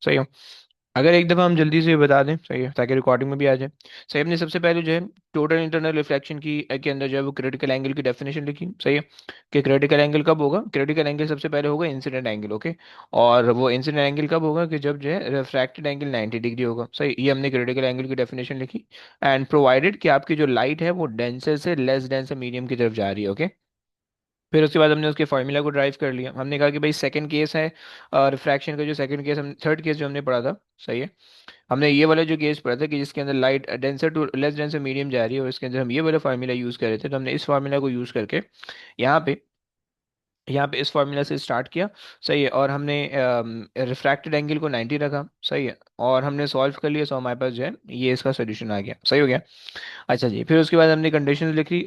सही है। अगर एक दफ़ा हम जल्दी से ये बता दें, सही है, ताकि रिकॉर्डिंग में भी आ जाए। सही, हमने सबसे पहले जो है टोटल इंटरनल रिफ्लेक्शन की के अंदर जो है वो क्रिटिकल एंगल की डेफिनेशन लिखी, सही है। कि क्रिटिकल एंगल कब होगा, क्रिटिकल एंगल सबसे पहले होगा इंसिडेंट एंगल, ओके। और वो इंसिडेंट एंगल कब होगा, कि जब जो है रिफ्रैक्टेड एंगल 90 डिग्री होगा, सही। ये हमने क्रिटिकल एंगल की डेफिनेशन लिखी। एंड प्रोवाइडेड कि आपकी जो लाइट है वो डेंसर से लेस डेंस मीडियम की तरफ जा रही है, ओके। फिर उसके बाद हमने उसके फार्मूला को ड्राइव कर लिया। हमने कहा कि भाई सेकंड केस है रिफ्रैक्शन का, जो सेकंड केस हम थर्ड केस जो हमने पढ़ा था, सही है। हमने ये वाला जो केस पढ़ा था कि जिसके अंदर light denser to less denser medium जा रही है, और इसके अंदर हम ये वाला फार्मूला यूज़ कर रहे थे, तो हमने इस फार्मूला को यूज़ करके यहाँ पे यहाँ पे इस फार्मूला से स्टार्ट किया, सही है। और हमने रिफ्रैक्टेड एंगल को 90 रखा, सही है। और हमने सॉल्व कर लिया, सो हमारे पास जो है ये इसका सोल्यूशन आ गया, सही हो गया। अच्छा जी, फिर उसके बाद हमने कंडीशंस लिखी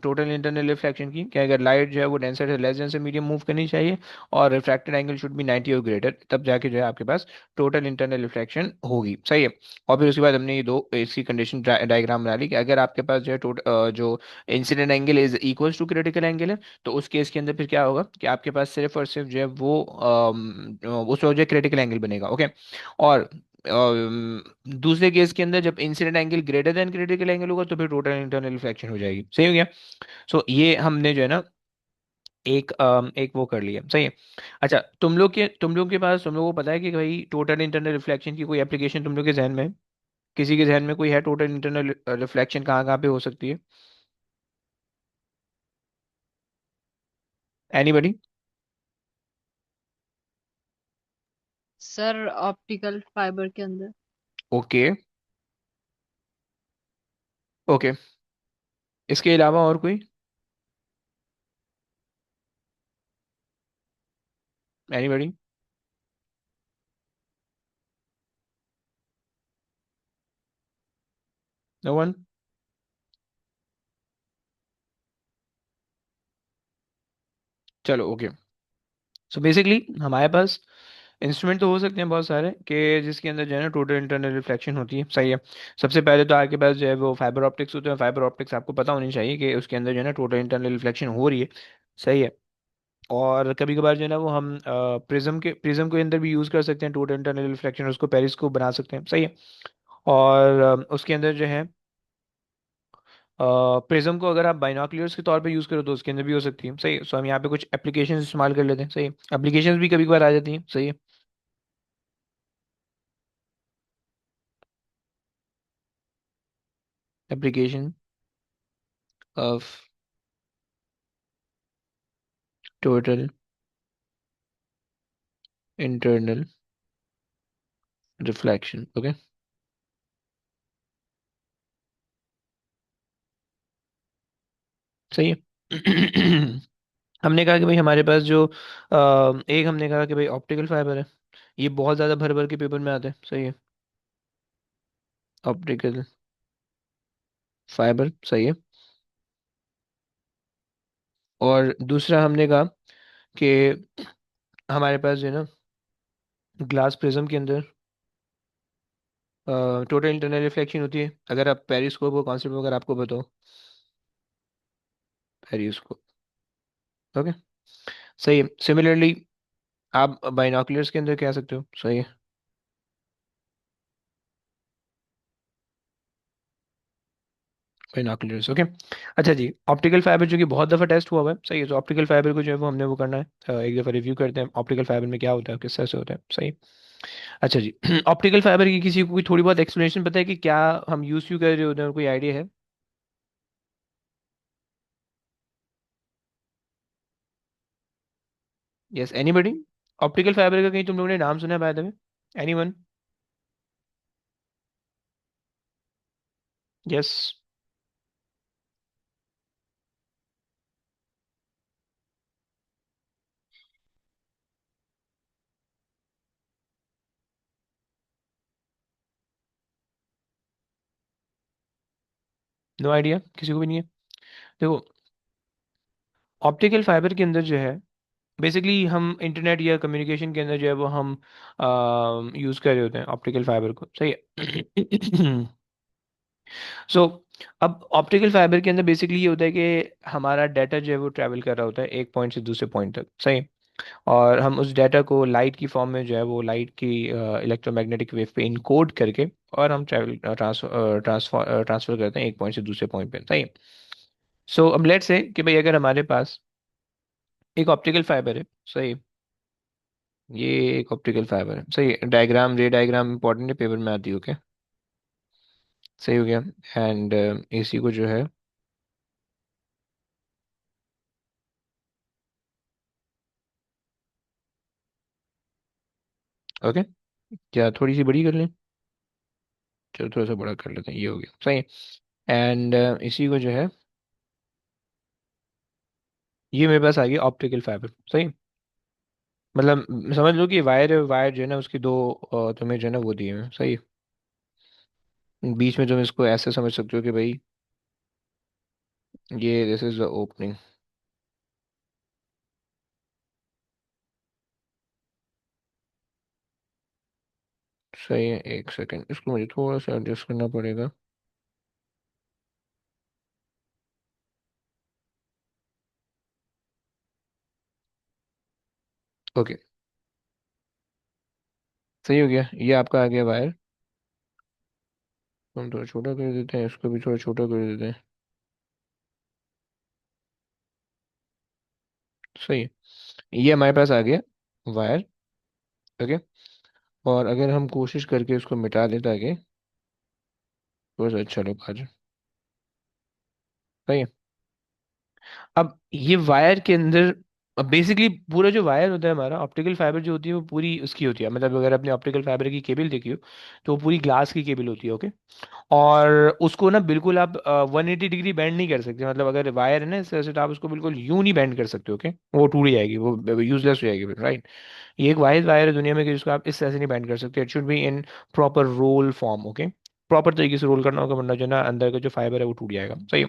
टोटल इंटरनल रिफ्लेक्शन की, कि अगर लाइट जो है वो डेंसर से लेस डेंसर मीडियम मूव करनी चाहिए, और रिफ्रैक्टेड एंगल शुड बी 90 और ग्रेटर, तब जाके जो है आपके पास टोटल इंटरनल रिफ्लेक्शन होगी, सही है। और फिर उसके बाद हमने ये दो इसकी कंडीशन डायग्राम बना ली, कि अगर आपके पास जो है जो incident angle is equals to critical angle है, तो उस केस के अंदर फिर क्या होगा कि आपके पास सिर्फ और सिर्फ जो है वो उस वक्त जो है क्रिटिकल एंगल बनेगा, ओके। और दूसरे केस के अंदर जब incident angle greater than critical angle होगा, तो फिर टोटल इंटरनल रिफ्लेक्शन हो जाएगी, सही हो गया। सो ये हमने जो है ना एक वो कर लिया, सही है। अच्छा, तुम लोगों को पता है कि भाई टोटल इंटरनल रिफ्लेक्शन की कोई एप्लीकेशन तुम लोग के जहन में है? किसी के जहन में कोई है टोटल इंटरनल रिफ्लेक्शन कहाँ कहाँ पे हो सकती है? एनीबडी? सर ऑप्टिकल फाइबर के अंदर। ओके। ओके, इसके अलावा और कोई? एनीबडी? No one? चलो, ओके। सो बेसिकली हमारे पास इंस्ट्रूमेंट तो हो सकते हैं बहुत सारे, कि जिसके अंदर जो है ना टोटल इंटरनल रिफ्लेक्शन होती है, सही है। सबसे पहले तो आपके पास जो है वो फाइबर ऑप्टिक्स होते हैं। फाइबर ऑप्टिक्स आपको पता होनी चाहिए कि उसके अंदर जो है ना टोटल इंटरनल रिफ्लेक्शन हो रही है, सही है। और कभी कभार जो है ना वो हम प्रिज्म के अंदर भी यूज़ कर सकते हैं टोटल इंटरनल रिफ्लेक्शन, उसको पेरिस्कोप बना सकते हैं, सही है। और उसके अंदर जो है प्रिज्म को अगर आप बाइनोकुलर्स के तौर पे यूज़ करो तो उसके अंदर भी हो सकती है, सही है। सो हम यहाँ पे कुछ एप्लीकेशन इस्तेमाल कर लेते हैं, सही है। एप्लीकेशंस भी कभी कभार आ जाती हैं, सही है। Application of total internal reflection, okay. सही है। हमने कहा कि भाई हमारे पास जो एक हमने कहा कि भाई ऑप्टिकल फाइबर है, ये बहुत ज़्यादा भर भर के पेपर में आते हैं, सही है। ऑप्टिकल फाइबर, सही है। और दूसरा हमने कहा कि हमारे पास जो है ना ग्लास प्रिज्म के अंदर टोटल इंटरनल रिफ्लेक्शन होती है, अगर आप पेरिस्कोप को कॉन्सेप्ट अगर आपको बताओ। पेरिस्कोप, ओके, सही है। सिमिलरली आप बाइनोकुलर्स के अंदर कह सकते हो, सही है। Binoculars, okay. अच्छा जी, ऑप्टिकल फाइबर जो कि बहुत दफ़ा टेस्ट हुआ हुआ है, सही है। तो ऑप्टिकल फाइबर को जो है वो हमने वो करना है, एक दफ़ा रिव्यू करते हैं ऑप्टिकल फाइबर में क्या होता है, किस तरह से होता है, सही। अच्छा जी, ऑप्टिकल फाइबर की किसी को कोई थोड़ी बहुत एक्सप्लेनेशन पता है कि क्या हम यूज़ क्यों कर रहे होते हैं, और कोई आइडिया है? Yes, anybody? ऑप्टिकल फाइबर का कहीं तुम लोगों ने नाम सुना है by the way? Anyone? Yes? No idea, किसी को भी नहीं है? देखो, ऑप्टिकल फाइबर के अंदर जो है बेसिकली हम इंटरनेट या कम्युनिकेशन के अंदर जो है वो हम यूज़ कर रहे होते हैं ऑप्टिकल फाइबर को, सही है। सो अब ऑप्टिकल फाइबर के अंदर बेसिकली ये होता है कि हमारा डाटा जो है वो ट्रैवल कर रहा होता है एक पॉइंट से दूसरे पॉइंट तक, सही है। और हम उस डाटा को लाइट की फॉर्म में जो है वो लाइट की इलेक्ट्रोमैग्नेटिक वेव पे इनकोड करके और हम ट्रांसफर करते हैं एक पॉइंट से दूसरे पॉइंट पे, सही। सो अब लेट्स से कि भाई अगर हमारे पास एक ऑप्टिकल फाइबर है, सही। ये एक ऑप्टिकल फाइबर है, सही। डायग्राम, रे डायग्राम इंपॉर्टेंट है, पेपर में आती है, ओके। सही हो गया। एंड इसी को जो है, ओके, क्या थोड़ी सी बड़ी कर लें? चलो थोड़ा सा बड़ा कर लेते हैं, ये हो गया, सही। एंड इसी को जो है, ये मेरे पास आ गया ऑप्टिकल फाइबर, सही। मतलब समझ लो कि वायर है, वायर जो है ना उसकी दो तुम्हें जो है ना वो दिए हैं, सही। बीच में तुम इसको ऐसे समझ सकते हो कि भाई ये दिस इज द ओपनिंग। सही है, एक सेकंड, इसको मुझे थोड़ा सा एडजस्ट करना पड़ेगा। ओके, सही हो गया, ये आपका आ गया वायर। हम थोड़ा छोटा कर देते हैं, इसको भी थोड़ा छोटा कर देते हैं, सही है। ये हमारे पास आ गया वायर, ओके। और अगर हम कोशिश करके उसको मिटा दें ताकि थोड़ा सा अच्छा लुक आ जाए, सही है। अब ये वायर के अंदर, अब बेसिकली पूरा जो वायर होता है हमारा, ऑप्टिकल फाइबर जो होती है वो पूरी उसकी होती है, मतलब अगर आपने ऑप्टिकल फाइबर की केबल देखी हो तो वो पूरी ग्लास की केबल होती है, ओके। और उसको ना बिल्कुल आप 180 डिग्री बेंड नहीं कर सकते, मतलब अगर वायर है ना इस तरह से, तो आप उसको बिल्कुल यूं नहीं बेंड कर सकते, ओके। वो टूट जाएगी, वो यूजलेस हो जाएगी, राइट। ये एक वाइड वायर है दुनिया में कि जिसको आप इस तरह से नहीं बेंड कर सकते, it should be in proper roll form, okay. Proper तरीके से रोल करना होगा, वरना जो है ना अंदर का जो फाइबर है वो टूट जाएगा, सही है।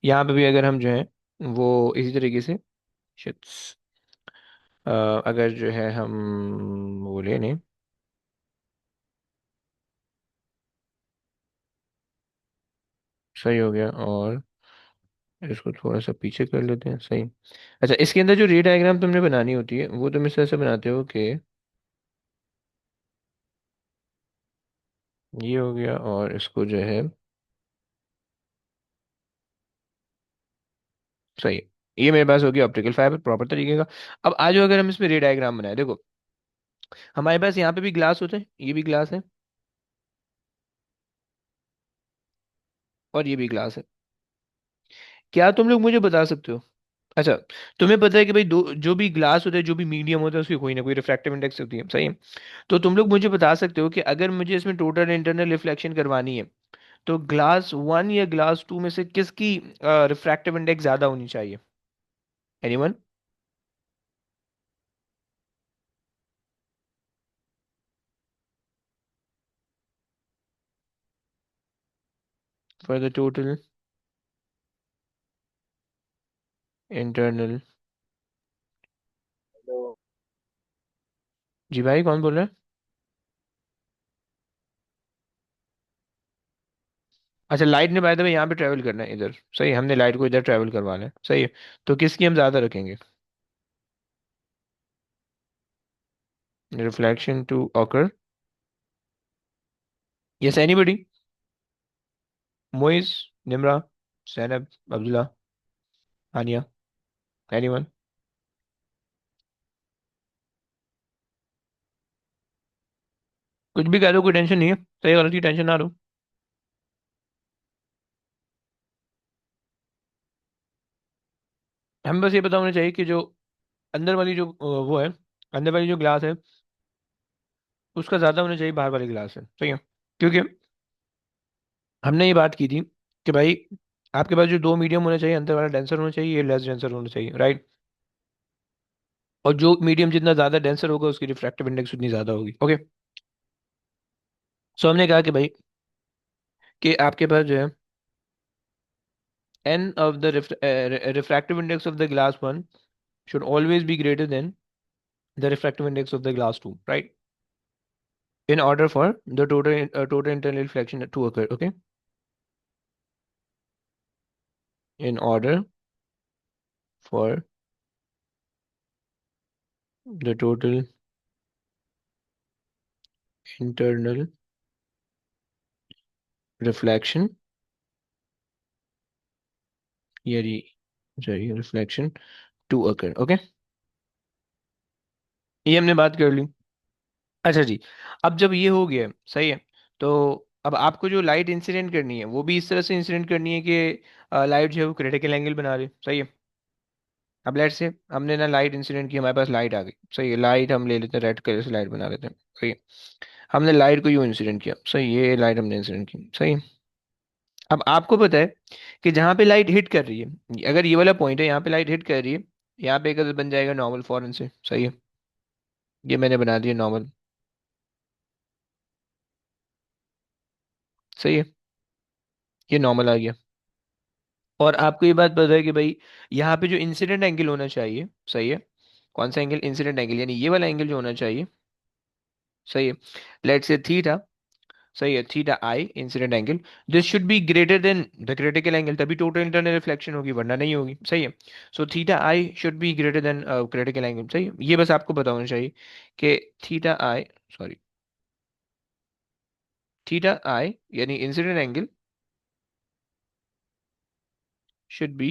यहाँ पे भी अगर हम जो है वो इसी तरीके से शिट्स, अगर जो है हम वो ले लें, सही हो गया। और इसको थोड़ा सा पीछे कर लेते हैं, सही। अच्छा, इसके अंदर जो रे डायग्राम तुमने बनानी होती है वो तुम इस तरह से बनाते हो कि ये हो गया, और इसको जो है, सही है। ये मेरे पास हो गया ऑप्टिकल फाइबर प्रॉपर तरीके का। अब आज अगर हम इसमें रे डायग्राम बनाए, देखो हमारे पास यहाँ पे भी ग्लास होता है, ये भी ग्लास है, और ये भी ग्लास है। क्या तुम लोग मुझे बता सकते हो? अच्छा, तुम्हें पता है कि भाई दो जो भी ग्लास होता है, जो भी मीडियम होता है, उसकी कोई ना कोई रिफ्रैक्टिव इंडेक्स होती है, सही है। तो तुम लोग मुझे बता सकते हो कि अगर मुझे इसमें टोटल इंटरनल रिफ्लेक्शन करवानी है, तो ग्लास वन या ग्लास टू में से किसकी रिफ्रैक्टिव इंडेक्स ज्यादा होनी चाहिए? Anyone? For the total internal, जी भाई कौन बोल रहा है? अच्छा, लाइट ने बाय द वे यहाँ पे ट्रेवल करना है इधर, सही, हमने लाइट को इधर ट्रेवल करवाना है, सही है। तो किसकी हम ज्यादा रखेंगे? Reflection to occur, yes anybody? Moiz, Nimra, Zainab, Abdullah, Haniya, anyone? कुछ भी कह दो, कोई टेंशन नहीं है, सही गलत की टेंशन ना लो। हमें बस ये पता होना चाहिए कि जो अंदर वाली जो वो है, अंदर वाली जो ग्लास है उसका ज्यादा होना चाहिए बाहर वाली ग्लास से, सही है। क्योंकि हमने ये बात की थी कि भाई आपके पास जो दो मीडियम होना चाहिए, अंदर वाला डेंसर होना चाहिए, ये लेस डेंसर होना चाहिए, राइट। और जो मीडियम जितना ज्यादा डेंसर होगा उसकी रिफ्रैक्टिव इंडेक्स उतनी ज्यादा होगी, ओके। सो हमने कहा कि भाई कि आपके पास जो है n of the refractive index of the glass one should always be greater than the refractive index of the glass two, right? In order for the total internal reflection to occur, okay? In order for the total internal reflection, यानी sorry reflection to occur. Okay, ये हमने बात कर ली। अच्छा जी, अब जब ये हो गया सही है, तो अब आपको जो लाइट इंसिडेंट करनी है वो भी इस तरह से इंसिडेंट करनी है कि लाइट जो है वो क्रिटिकल एंगल बना रही सही है। अब लेट से हमने ना लाइट इंसिडेंट की, हमारे पास लाइट आ गई सही है, लाइट हम ले लेते हैं रेड कलर से लाइट बना लेते हैं सही है। हमने लाइट को यूं इंसिडेंट किया सही, ये लाइट हमने इंसिडेंट की सही है। अब आपको पता है कि जहाँ पे लाइट हिट कर रही है, अगर ये वाला पॉइंट है यहाँ पे लाइट हिट कर रही है, यहाँ पे एक बन जाएगा नॉर्मल फॉरन से सही है। ये मैंने बना दिया नॉर्मल, सही है, ये नॉर्मल आ गया। और आपको ये बात पता है कि भाई यहाँ पे जो इंसिडेंट एंगल होना चाहिए सही है, कौन सा एंगल, इंसिडेंट एंगल, यानी ये वाला एंगल जो होना चाहिए सही है, लेट्स से थीटा, सही है, theta I incident angle, this should be greater than the critical angle, तभी टोटल इंटरनल रिफ्लेक्शन होगी, वरना नहीं होगी सही है। So theta I should be greater than critical angle सही है, ये बस आपको पता होना चाहिए कि theta I, sorry, theta I यानी incident angle should be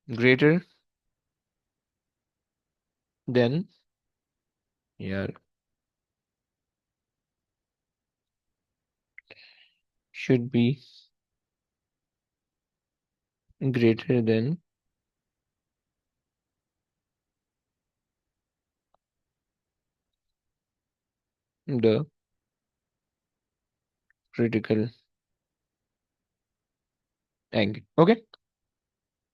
greater than, यार, should be greater than the critical angle. Okay,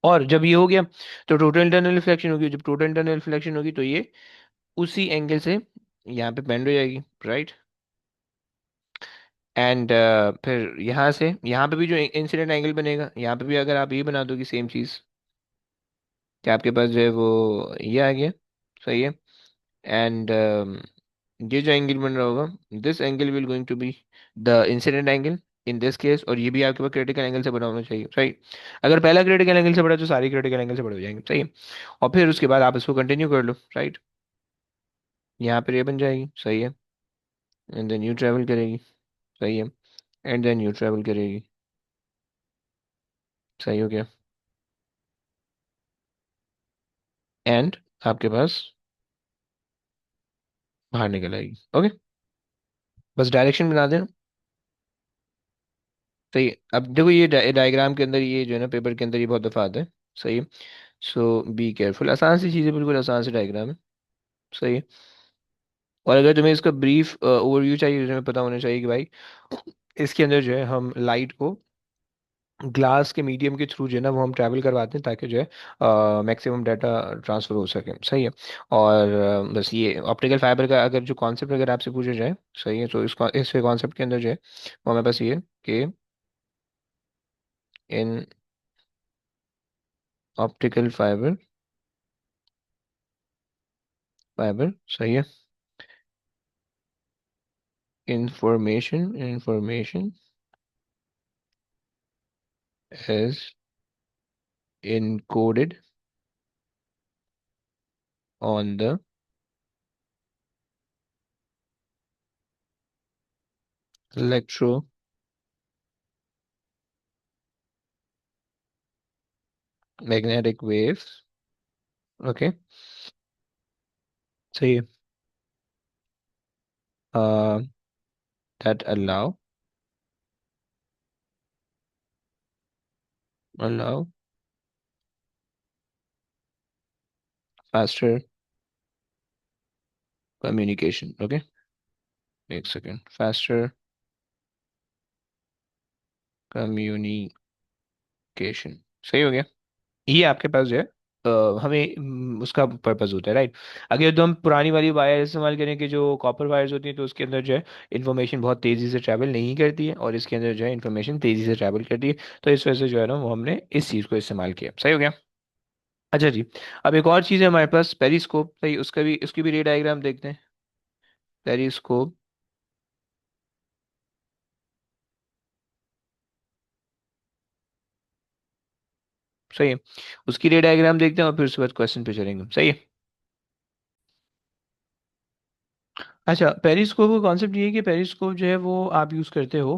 और जब ये हो गया तो टोटल इंटरनल रिफ्लेक्शन होगी, जब टोटल इंटरनल रिफ्लेक्शन होगी तो ये उसी एंगल से यहाँ पे बेंड हो जाएगी राइट। एंड फिर यहाँ से यहाँ पे भी जो इंसिडेंट एंगल बनेगा, यहाँ पे भी अगर आप ये बना दोगे सेम चीज़, कि आपके पास जो है वो ये आ गया सही है। एंड ये जो एंगल बन रहा होगा, this angle will going to be the incident angle in this case, और ये भी आपके पास क्रिटिकल एंगल से बना होना चाहिए सही। अगर पहला क्रिटिकल एंगल से बड़ा तो सारी क्रिटिकल एंगल से बड़े हो जाएंगे सही है। और फिर उसके बाद आप इसको कंटिन्यू कर लो राइट, यहाँ पर ये बन जाएगी सही है, एंड देन यू ट्रेवल करेगी सही है, एंड देन यू ट्रेवल करेगी, सही हो गया, एंड आपके पास बाहर निकल आएगी। ओके, बस डायरेक्शन बना देना सही है। अब देखो ये डायग्राम के अंदर ये जो है ना पेपर के अंदर ये बहुत दफा आता है सही है। सो बी केयरफुल, आसान सी चीज़ है, बिल्कुल आसान सी डायग्राम है सही है। और अगर तुम्हें इसका ब्रीफ ओवरव्यू चाहिए तो तुम्हें पता होना चाहिए कि भाई इसके अंदर जो है हम लाइट को ग्लास के मीडियम के थ्रू जो है ना वो हम ट्रैवल करवाते हैं, ताकि जो है मैक्सिमम डाटा ट्रांसफर हो सके सही है। और बस ये ऑप्टिकल फाइबर का अगर जो कॉन्सेप्ट अगर आपसे पूछा जाए सही है, तो इस कॉन्सेप्ट के अंदर जो है वो हमें बस ये कि इन ऑप्टिकल फाइबर फाइबर सही है, information is encoded on the electromagnetic waves, okay, सही है, uh, that allow faster communication, okay, एक सेकेंड, faster communication, सही हो गया। ये आपके पास जो है हमें उसका पर्पस होता है राइट। अगर तो हम पुरानी वाली वायर इस्तेमाल करें कि जो कॉपर वायर्स होती हैं, तो उसके अंदर जो है इन्फॉर्मेशन बहुत तेज़ी से ट्रैवल नहीं करती है, और इसके अंदर जो है इन्फॉर्मेशन तेज़ी से ट्रैवल करती है। तो इस वजह से जो है ना वो हमने इस चीज़ को इस्तेमाल किया, सही हो गया। अच्छा जी, अब एक और चीज़ है हमारे पास पेरिस्कोप सही, उसका भी उसकी भी रे डायग्राम देखते हैं। पेरिस्कोप सही है। उसकी रे डायग्राम देखते हैं और फिर उसके बाद क्वेश्चन पे चलेंगे, सही है। अच्छा, पेरिस्कोप का कॉन्सेप्ट ये है कि पेरिस्कोप जो है वो आप यूज़ करते हो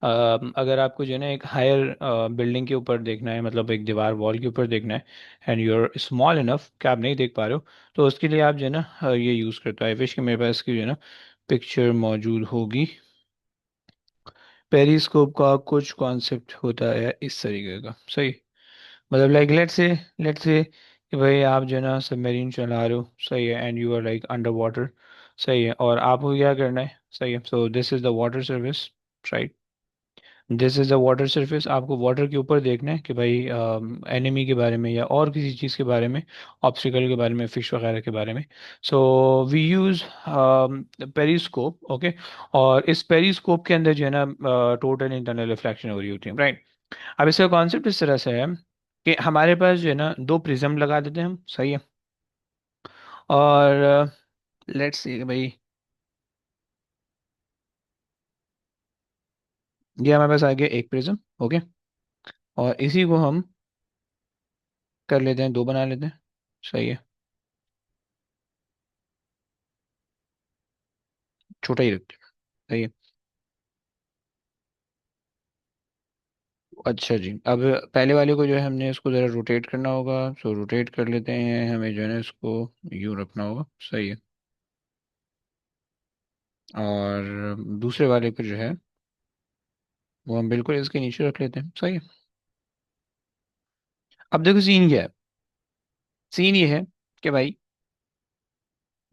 अगर आपको जो है ना एक हायर बिल्डिंग के ऊपर देखना है, मतलब एक दीवार वॉल के ऊपर देखना है, and you are small enough कि आप नहीं देख पा रहे हो, तो उसके लिए आप जो है ना ये यूज़ करते हो। आई विश कि मेरे पास की जो है ना पिक्चर मौजूद होगी। पेरिस्कोप का कुछ कॉन्सेप्ट होता है इस तरीके का, सही। मतलब लाइक लेट्स से कि भाई आप जो है ना सबमरीन चला रहे हो, सही है, and you are like under water, सही है, और आपको क्या करना है, सही है, so this is the water service, right. This is the water surface, आपको वाटर के ऊपर देखना है कि भाई एनिमी के बारे में या और किसी चीज़ के बारे में, ऑब्स्टिकल के बारे में, फिश वगैरह के बारे में। So we use periscope, okay. और इस पेरिस्कोप के अंदर जो है ना टोटल इंटरनल रिफ्लेक्शन हो रही होती है, राइट। अब इसका कॉन्सेप्ट इस तरह से है कि हमारे पास जो है ना दो प्रिज्म लगा देते हैं हम, सही है। और लेट्स सी भाई, ये हमारे पास आ गया एक प्रिज्म, ओके। और इसी को हम कर लेते हैं, दो बना लेते हैं, सही है। छोटा ही रखते हैं, सही है। अच्छा जी, अब पहले वाले को जो है हमने इसको ज़रा रोटेट करना होगा, सो रोटेट कर लेते हैं, हमें जो है ना इसको यूँ रखना होगा, सही है। और दूसरे वाले को जो है वो हम बिल्कुल इसके नीचे रख लेते हैं, सही है। अब देखो सीन क्या है। सीन ये है कि भाई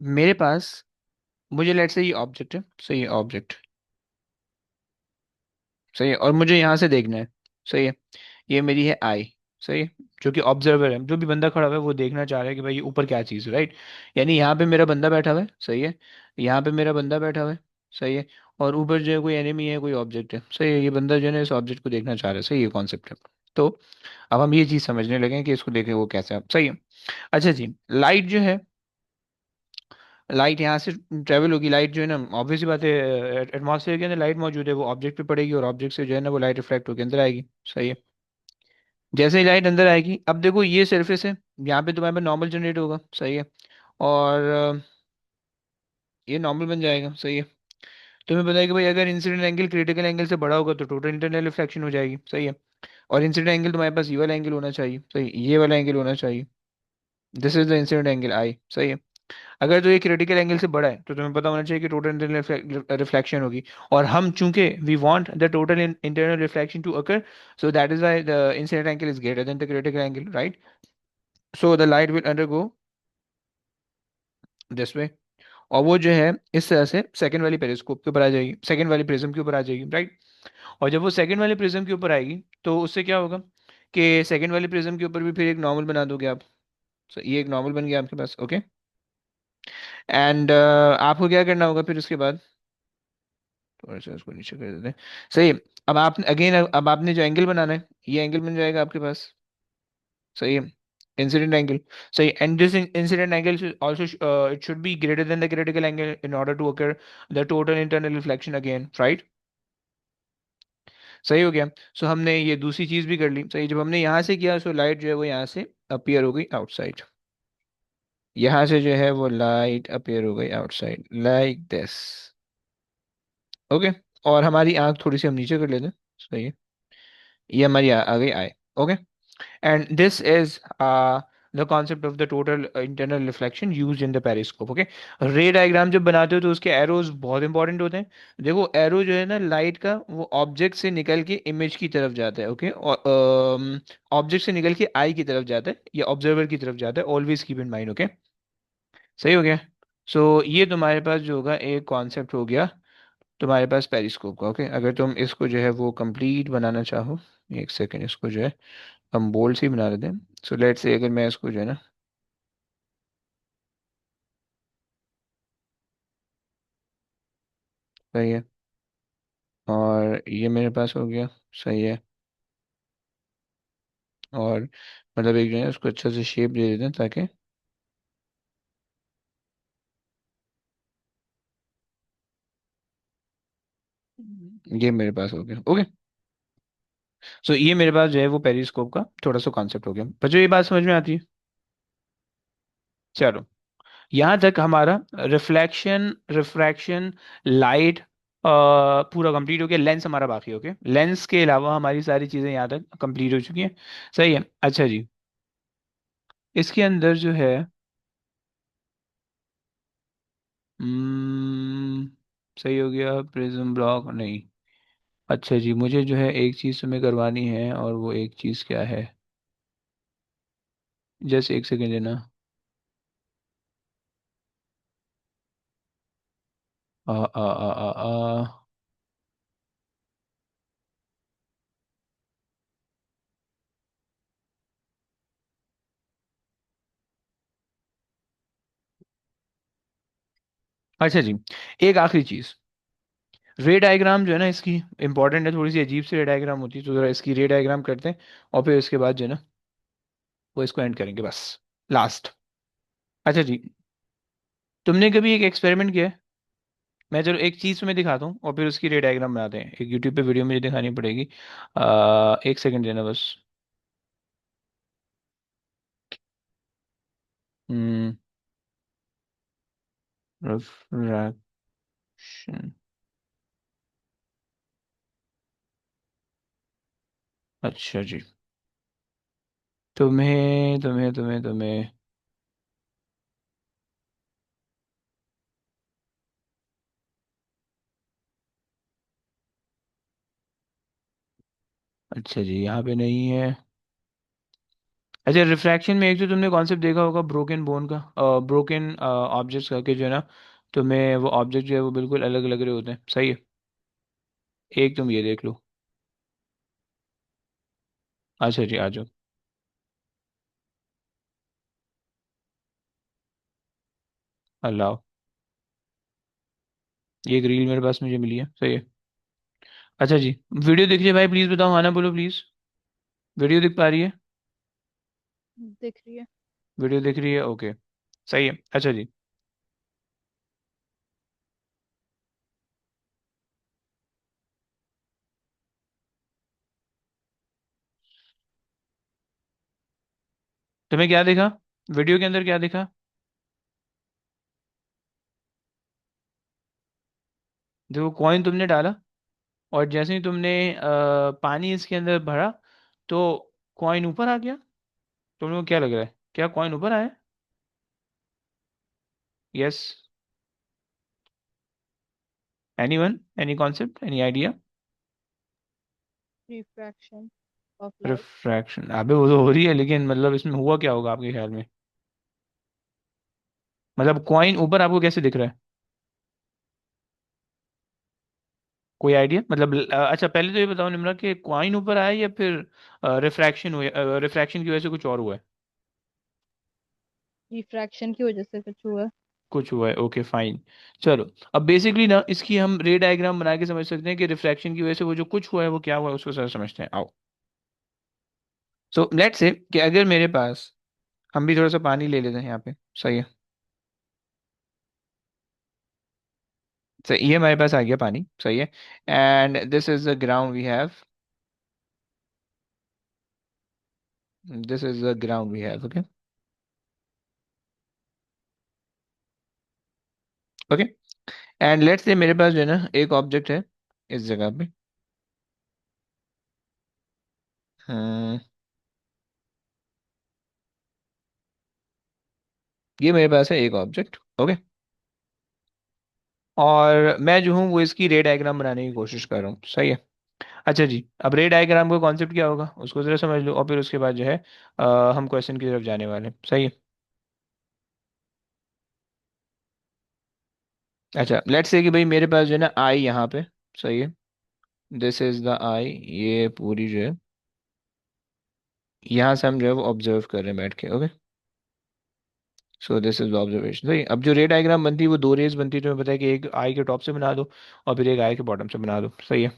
मेरे पास, मुझे लेट से ये ऑब्जेक्ट है, सही है, ऑब्जेक्ट, सही है, और मुझे यहाँ से देखना है, सही है। ये मेरी है आई, सही है, जो कि ऑब्जर्वर है, जो भी बंदा खड़ा हुआ है वो देखना चाह रहा है कि भाई ये ऊपर क्या चीज़ है, राइट। यानी यहाँ पे मेरा बंदा बैठा हुआ है, सही है। यहाँ पे मेरा बंदा बैठा हुआ है, सही है। और ऊपर जो है कोई एनिमी है, कोई ऑब्जेक्ट है, सही है। ये बंदा जो है ना इस ऑब्जेक्ट को देखना चाह रहा है, सही है, कॉन्सेप्ट है। तो अब हम ये चीज़ समझने लगे हैं कि इसको देखें वो कैसा है, सही है। अच्छा जी, लाइट जो है, लाइट यहाँ से ट्रेवल होगी, लाइट जो है ना ऑब्वियस सी बात है, एटमॉस्फेयर के अंदर लाइट मौजूद है, वो ऑब्जेक्ट पे पड़ेगी और ऑब्जेक्ट से जो है ना वो लाइट रिफ्लेक्ट होकर अंदर आएगी, सही है। जैसे ही लाइट अंदर आएगी, अब देखो ये सरफेस है, यहाँ पे तुम्हारे पास नॉर्मल जनरेट होगा, सही है। और ये नॉर्मल बन जाएगा, सही है। तुम्हें पता है कि भाई अगर इंसिडेंट एंगल क्रिटिकल एंगल से बड़ा होगा तो टोटल इंटरनल रिफ्लेक्शन हो जाएगी, सही है। और इंसिडेंट एंगल तुम्हारे पास ये वाला एंगल होना चाहिए, सही, ये वाला एंगल होना चाहिए। This is the incident angle I, सही है। अगर तो ये क्रिटिकल एंगल से बड़ा है तो तुम्हें पता होना चाहिए कि टोटल इंटरनल रिफ्लेक्शन होगी। और हम चूंकि we want the total internal reflection to occur, so that is why the incident angle is greater than the critical angle, right. So the light will undergo this way, और वो जो है इस तरह से सेकंड वाली पेरिस्कोप के ऊपर आ जाएगी, सेकंड वाली प्रिज्म के ऊपर आ जाएगी, राइट। और जब वो सेकंड वाली प्रिज्म के ऊपर आएगी तो उससे क्या होगा कि सेकंड वाली प्रिज्म के ऊपर भी फिर एक नॉर्मल बना दोगे आप। So, ये एक नॉर्मल बन गया आपके पास, ओके। एंड आपको क्या करना होगा फिर उसके बाद, थोड़ा सा इसको नीचे कर देते हैं, सही। अब आप अगेन, अब आपने जो एंगल बनाना है, ये एंगल बन जाएगा आपके पास, सही है, इंसिडेंट एंगल, सही। And this incident angle also it should be greater than the critical angle in order to occur the total internal reflection again, right. सही हो गया। सो हमने ये दूसरी चीज भी कर ली, सही। जब हमने यहाँ से किया सो लाइट जो है वो यहाँ से अपीयर हो गई आउटसाइड, यहाँ से जो है वो लाइट अपीयर हो गई आउटसाइड लाइक दिस, ओके। और हमारी आंख थोड़ी सी हम नीचे कर लेते हैं, सही है। ये हमारी आ गई आए, okay. And this is the concept of the total internal reflection used in the periscope, okay. रे डायग्राम जब बनाते हो तो उसके एरोज बहुत इंपॉर्टेंट होते हैं। देखो एरो जो है ना लाइट का, वो ऑब्जेक्ट से निकल के इमेज की तरफ जाता है, ओके। और ऑब्जेक्ट से निकल के आई की तरफ जाता है या ऑब्जर्वर की तरफ जाता है, always keep in mind, okay. सही हो गया। सो ये तुम्हारे पास जो होगा एक कॉन्सेप्ट हो गया तुम्हारे पास पेरिस्कोप का, ओके। अगर तुम इसको जो है वो कंप्लीट बनाना चाहो, एक सेकेंड, इसको जो है हम बोल्ड से ही बना देते हैं। सो लेट से अगर मैं इसको जो है ना, सही है, और ये मेरे पास हो गया, सही है। और मतलब एक जो है उसको अच्छा से शेप दे देते हैं ताकि ये मेरे पास हो गया, ओके। सो ये मेरे पास जो है वो पेरिस्कोप का थोड़ा सा कॉन्सेप्ट हो गया, बच्चों ये बात समझ में आती है? चलो, यहाँ तक हमारा रिफ्लेक्शन, रिफ्रैक्शन, लाइट पूरा कंप्लीट हो गया। लेंस हमारा बाकी हो गया, लेंस के अलावा हमारी सारी चीज़ें यहाँ तक कंप्लीट हो चुकी हैं। सही है। अच्छा जी, इसके अंदर जो है हम्म, सही हो गया, प्रिज्म ब्लॉक नहीं। अच्छा जी, मुझे जो है एक चीज़ तुम्हें करवानी है, और वो एक चीज़ क्या है? जस्ट एक सेकेंड देना। आ, आ, आ, आ, आ। अच्छा जी, एक आखिरी चीज़, रे डायग्राम जो है ना इसकी इंपॉर्टेंट है, थोड़ी सी अजीब सी रे डायग्राम होती है, तो जरा इसकी रे डायग्राम करते हैं, और फिर इसके बाद जो है ना वो इसको एंड करेंगे बस, लास्ट। अच्छा जी, तुमने कभी एक एक्सपेरिमेंट किया है? मैं चलो एक चीज़ तुम्हें दिखाता हूँ, और फिर उसकी रे डायग्राम बनाते हैं। एक यूट्यूब पे वीडियो मुझे दिखानी पड़ेगी, एक सेकंड देना बस। हम्म, रिफ्रैक्शन। अच्छा जी, तुम्हें तुम्हें तुम्हें तुम्हें अच्छा जी, यहाँ पे नहीं है। अच्छा, रिफ्रैक्शन में एक जो तुमने कॉन्सेप्ट देखा होगा ब्रोकन बोन का, ब्रोकन ऑब्जेक्ट्स का, कि जो है ना तुम्हें वो ऑब्जेक्ट जो है वो बिल्कुल अलग लग रहे होते हैं। सही है, एक तुम ये देख लो। अच्छा जी, आ जाओ। अल्लाह, ये एक रील मेरे पास मुझे मिली है। सही है। अच्छा जी, वीडियो दिख रही है भाई? प्लीज़ बताओ, हाँ ना बोलो प्लीज़। वीडियो दिख पा रही है? दिख रही है। वीडियो दिख रही है, ओके। सही है। अच्छा जी, तुम्हें क्या दिखा? वीडियो के अंदर क्या दिखा? देखो, कॉइन तुमने डाला, और जैसे ही तुमने पानी इसके अंदर भरा, तो कॉइन ऊपर आ गया। तुम लोगों को क्या लग रहा है, क्या कॉइन ऊपर आया? Yes. Anyone, any concept, any idea? Refraction of light. Refraction, अबे वो तो हो रही है, लेकिन मतलब इसमें हुआ क्या होगा आपके ख्याल में? मतलब कॉइन ऊपर आपको कैसे दिख रहा है? कोई आइडिया? मतलब अच्छा, पहले तो ये बताओ निम्रा, कि कॉइन ऊपर आया या फिर रिफ्रैक्शन हुआ, रिफ्रैक्शन की वजह से कुछ और हुआ है? रिफ्रैक्शन की वजह से कुछ हुआ। कुछ हुआ है, ओके फाइन। चलो, अब बेसिकली ना इसकी हम रे डायग्राम बना के समझ सकते हैं कि रिफ्रैक्शन की वजह से वो जो कुछ हुआ है वो क्या हुआ है, उसको सर समझते हैं, आओ। सो लेट्स से कि अगर मेरे पास, हम भी थोड़ा सा पानी ले लेते हैं यहाँ पे। सही है। सही, ये हमारे पास आ गया पानी। सही है। And this is the ground we have, this is the ground we have, okay. Okay, and let's say मेरे पास जो है ना एक ऑब्जेक्ट है इस जगह पे। हम्म, ये मेरे पास है एक ऑब्जेक्ट, ओके। और मैं जो हूँ वो इसकी रे डायग्राम बनाने की कोशिश कर रहा हूँ। सही है। अच्छा जी, अब रे डायग्राम का कॉन्सेप्ट क्या होगा उसको जरा समझ लो, और फिर उसके बाद जो है हम क्वेश्चन की तरफ जाने वाले हैं। सही है। अच्छा, लेट्स से कि भाई मेरे पास जो है ना आई यहाँ पे। सही है। दिस इज द आई, ये पूरी जो है, यहाँ से हम जो है वो ऑब्जर्व कर रहे हैं बैठ के, okay. So this is the observation. सही, अब जो रे डायग्राम बनती है वो दो रेज बनती है, तुम्हें पता है कि एक आई के टॉप से बना दो, और फिर एक आई के बॉटम से बना दो। सही है।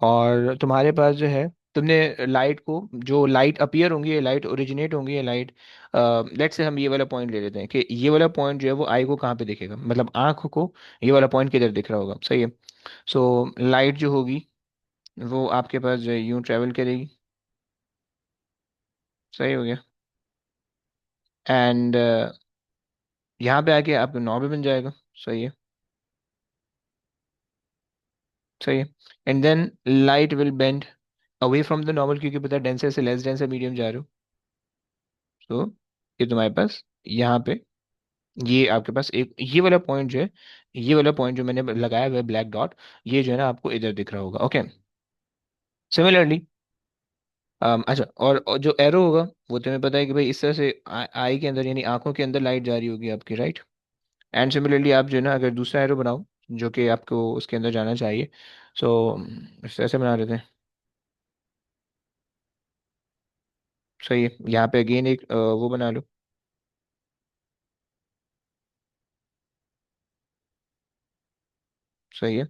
और तुम्हारे पास जो है तुमने लाइट को, जो लाइट अपीयर होंगी, ये लाइट ओरिजिनेट होंगी, ये लाइट, लेट्स से हम ये वाला पॉइंट ले लेते हैं कि ये वाला पॉइंट जो है वो आई को कहाँ पे दिखेगा, मतलब आंख को ये वाला पॉइंट किधर दिख रहा होगा, सही है। सो लाइट जो होगी वो आपके पास जो है यूं ट्रेवल करेगी, सही हो गया। एंड यहाँ पे आके आपका नॉर्मल बन जाएगा, सही है, सही है। And then light will bend away from the normal, क्योंकि पता है डेंसर से लेस डेंसर मीडियम जा रहे हो। तो ये तुम्हारे पास यहाँ पे, ये आपके पास एक ये वाला पॉइंट जो है, ये वाला पॉइंट जो मैंने लगाया हुआ है ब्लैक डॉट, ये जो है ना आपको इधर दिख रहा होगा, ओके। सिमिलरली अच्छा, और जो एरो होगा वो तुम्हें पता है कि भाई इस तरह से आई के अंदर यानी आंखों के अंदर लाइट जा रही होगी आपकी, राइट। एंड सिमिलरली आप जो है ना अगर दूसरा एरो बनाओ जो कि आपको उसके अंदर जाना चाहिए, सो इस तरह से बना लेते हैं, सही है। यहाँ पे अगेन एक वो बना लो, सही है।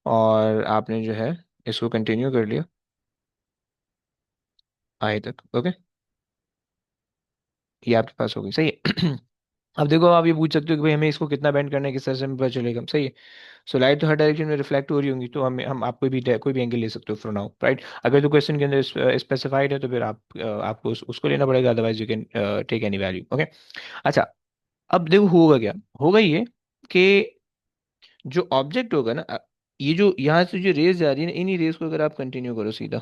और आपने जो है इसको कंटिन्यू कर लिया आई तक, ओके। ये आपके पास हो गई, सही है। अब देखो, आप ये पूछ सकते हो कि भाई हमें इसको कितना बेंड करना है, किस तरह से हमें पता चलेगा, सही है। सो लाइट तो हर डायरेक्शन में रिफ्लेक्ट हो रही होंगी, तो हम आप कोई भी एंगल ले सकते हो फ्रॉम नाउ, राइट। अगर तो क्वेश्चन के अंदर स्पेसिफाइड है तो फिर आपको उसको लेना पड़ेगा, otherwise you can take any value, okay. अच्छा, अब देखो होगा क्या, होगा ये कि जो ऑब्जेक्ट होगा ना, ये जो यहाँ से जो रेस जा रही है ना, इन्हीं रेस को अगर आप कंटिन्यू करो सीधा,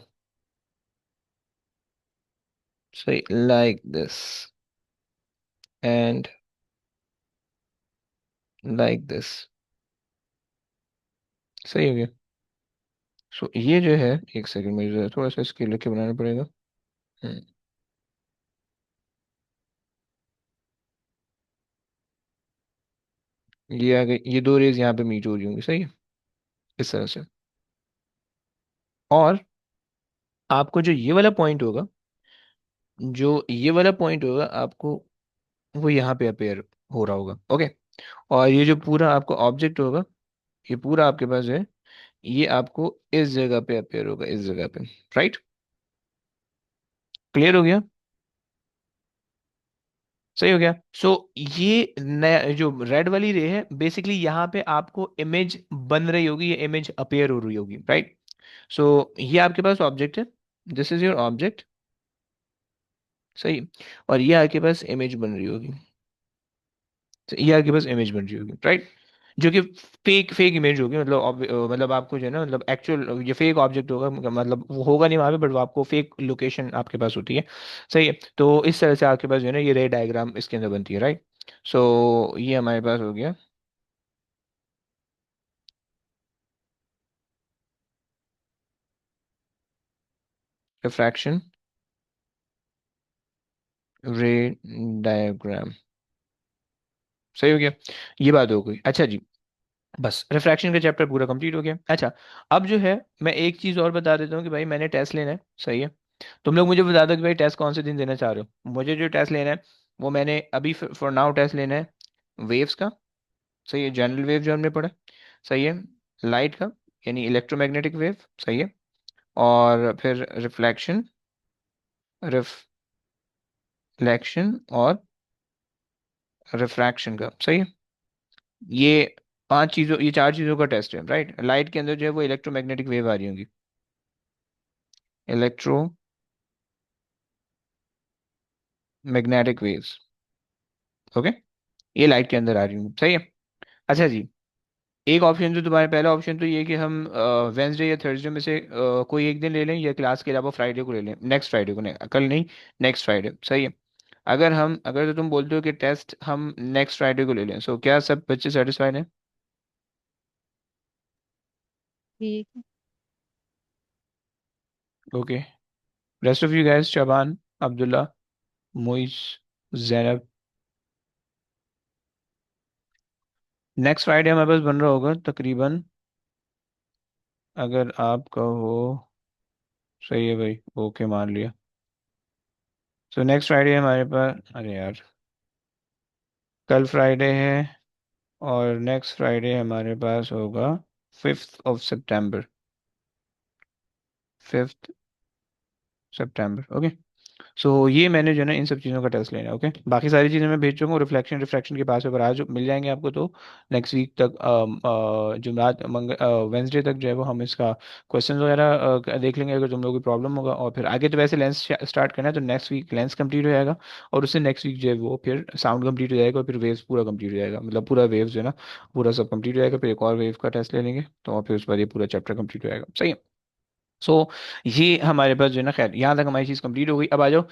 सही, like this and like this, सही हो गया। सो ये जो है, एक सेकंड मुझे थोड़ा सा स्केल लेके बनाना पड़ेगा। हम्म, ये आ गई, ये दो रेज यहाँ पे मीट हो रही होंगी, सही है, इस तरह से। और आपको जो ये वाला पॉइंट होगा, जो ये वाला पॉइंट होगा आपको, वो यहाँ पे अपेयर हो रहा होगा, ओके। और ये जो पूरा आपको ऑब्जेक्ट होगा, ये पूरा आपके पास है, ये आपको इस जगह पे अपेयर होगा, इस जगह पे, राइट। क्लियर हो गया, सही हो गया। सो ये नया जो रेड वाली रे है, बेसिकली यहाँ पे आपको इमेज बन रही होगी, ये इमेज अपेयर हो रही होगी, राइट। सो ये आपके पास ऑब्जेक्ट है, दिस इज योर ऑब्जेक्ट, सही। और ये आपके पास इमेज बन रही होगी, तो ये आपके पास इमेज बन रही होगी, राइट। जो कि फेक फेक इमेज होगी, मतलब मतलब आपको जो है ना, मतलब एक्चुअल ये फेक ऑब्जेक्ट होगा, मतलब वो होगा नहीं वहाँ पे, बट वो आपको फेक लोकेशन आपके पास होती है, सही है। तो इस तरह से आपके पास जो है ना ये रे डायग्राम इसके अंदर बनती है, राइट। सो ये हमारे पास हो गया रिफ्रैक्शन रे डायग्राम, सही हो गया। ये बात हो गई, अच्छा जी। बस रिफ्रैक्शन का चैप्टर पूरा कंप्लीट हो गया। अच्छा, अब जो है मैं एक चीज़ और बता देता हूँ कि भाई मैंने टेस्ट लेना है, सही है। तुम लोग मुझे बता दो कि भाई टेस्ट कौन से दिन देना चाह रहे हो। मुझे जो टेस्ट लेना है वो मैंने अभी फॉर नाउ टेस्ट लेना है वेव्स का, सही है, जनरल वेव जो हमने पढ़ा, सही है। लाइट का, यानी इलेक्ट्रोमैग्नेटिक वेव, सही है। और फिर रिफ्लेक्शन और रिफ्रैक्शन का, सही है। ये पांच चीज़ों, ये चार चीज़ों का टेस्ट है, राइट। लाइट के अंदर जो है वो इलेक्ट्रोमैग्नेटिक वेव आ रही होंगी, इलेक्ट्रोमैग्नेटिक वेव्स, ओके। ये लाइट के अंदर आ रही होंगी, सही है। अच्छा जी, एक ऑप्शन तो तुम्हारे, पहला ऑप्शन तो ये कि हम वेंसडे या थर्सडे में से कोई एक दिन ले लें, या क्लास के अलावा फ्राइडे को ले लें, नेक्स्ट फ्राइडे को, नहीं कल नहीं, नेक्स्ट फ्राइडे, सही है। अगर तो तुम बोलते हो कि टेस्ट हम नेक्स्ट फ्राइडे को ले लें, सो क्या सब बच्चे सेटिस्फाइड हैं? ठीक है। Okay, rest of you guys, Shaban, Abdullah, Moiz, Zainab, next Friday हमारे पास बन रहा होगा तकरीबन, अगर आप कहो, सही है भाई, ओके मान लिया। सो नेक्स्ट फ्राइडे हमारे पास, अरे यार, कल फ्राइडे है, और नेक्स्ट फ्राइडे हमारे पास होगा 5th of September, 5th सितंबर, ओके। सो ये मैंने जो है ना इन सब चीज़ों का टेस्ट लेना है, ओके। बाकी सारी चीज़ें मैं भेज चुका हूँ, रिफ्लेक्शन रिफ्रैक्शन के पास पेपर आज मिल जाएंगे आपको, तो नेक्स्ट वीक तक जुमरात मंग वेंसडे तक जो है वो हम इसका क्वेश्चन वगैरह देख लेंगे, अगर तुम लोगों की प्रॉब्लम होगा। और फिर आगे तो वैसे लेंस स्टार्ट करना है, तो नेक्स्ट वीक लेंस कंप्लीट हो जाएगा, और उससे नेक्स्ट वीक जो है वो फिर साउंड कंप्लीट हो जाएगा, और फिर वेव्स पूरा कंप्लीट हो जाएगा, मतलब पूरा वेव्स जो है ना पूरा सब कंप्लीट हो जाएगा। फिर एक और वेव का टेस्ट ले लेंगे, तो और फिर उस बाद ये पूरा चैप्टर कंप्लीट हो जाएगा, सही है। सो ये हमारे पास जो है ना, खैर यहाँ तक हमारी चीज़ कंप्लीट हो गई। अब आ जाओ,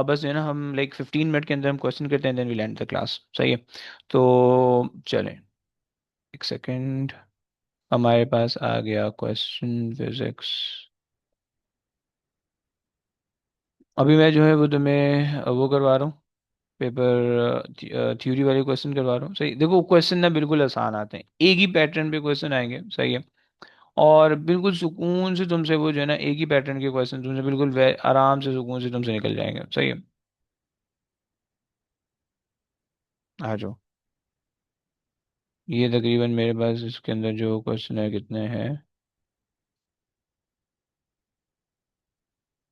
बस जो है ना हम लाइक 15 मिनट के अंदर हम क्वेश्चन करते हैं, then we land the class, सही है। तो चलें, एक सेकेंड, हमारे पास आ गया क्वेश्चन फिजिक्स। अभी मैं जो है वो तुम्हें वो करवा रहा हूँ, पेपर थ्योरी वाले क्वेश्चन करवा रहा हूँ, सही। देखो क्वेश्चन ना बिल्कुल आसान आते हैं, एक ही पैटर्न पे क्वेश्चन आएंगे, सही है। और बिल्कुल सुकून से तुमसे वो जो है ना एक ही पैटर्न के क्वेश्चन तुमसे बिल्कुल आराम से सुकून से तुमसे निकल जाएंगे, सही है। आ जाओ। ये तकरीबन मेरे पास इसके अंदर जो क्वेश्चन है कितने हैं,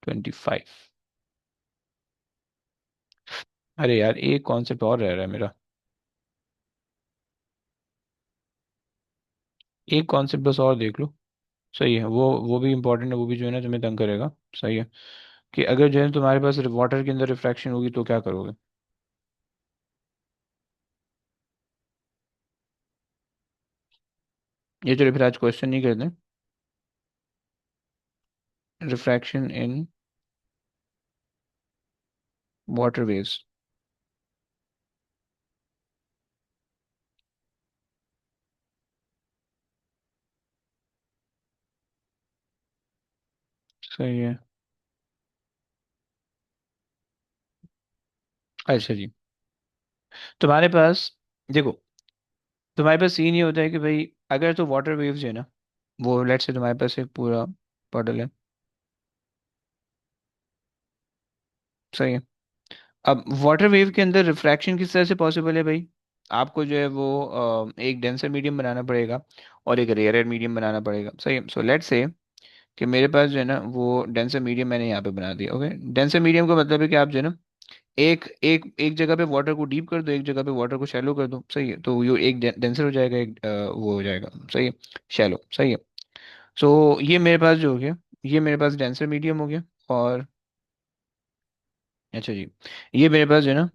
25। अरे यार एक कॉन्सेप्ट और रह रहा है मेरा, एक कॉन्सेप्ट बस और देख लो, सही है। वो भी इंपॉर्टेंट है, वो भी जो है ना तुम्हें तंग करेगा, सही है। कि अगर जो है तुम्हारे पास वाटर के अंदर रिफ्रैक्शन होगी तो क्या करोगे। ये चलो फिर आज क्वेश्चन नहीं करते, रिफ्रैक्शन इन वाटर वेव्स, सही है। अच्छा जी, तुम्हारे पास देखो, तुम्हारे पास सीन ये होता है कि भाई अगर तो वाटर वेव्स है ना, वो लेट से तुम्हारे पास एक पूरा बॉटल है, सही है। अब वाटर वेव के अंदर रिफ्रैक्शन किस तरह से पॉसिबल है भाई, आपको जो है वो एक डेंसर मीडियम बनाना पड़ेगा, और एक रेयर मीडियम बनाना पड़ेगा, सही है। सो लेट्स से कि मेरे पास जो है ना वो डेंसर मीडियम मैंने यहाँ पे बना दिया, ओके। डेंसर मीडियम का मतलब है कि आप जो है ना एक एक एक जगह पे वाटर को डीप कर दो, एक जगह पे वाटर को शैलो कर दो, सही है। तो ये एक डेंसर हो जाएगा, एक वो हो जाएगा, सही है, शैलो, सही है। सो ये मेरे पास जो हो गया, ये मेरे पास डेंसर मीडियम हो गया। और अच्छा जी, ये मेरे पास जो है ना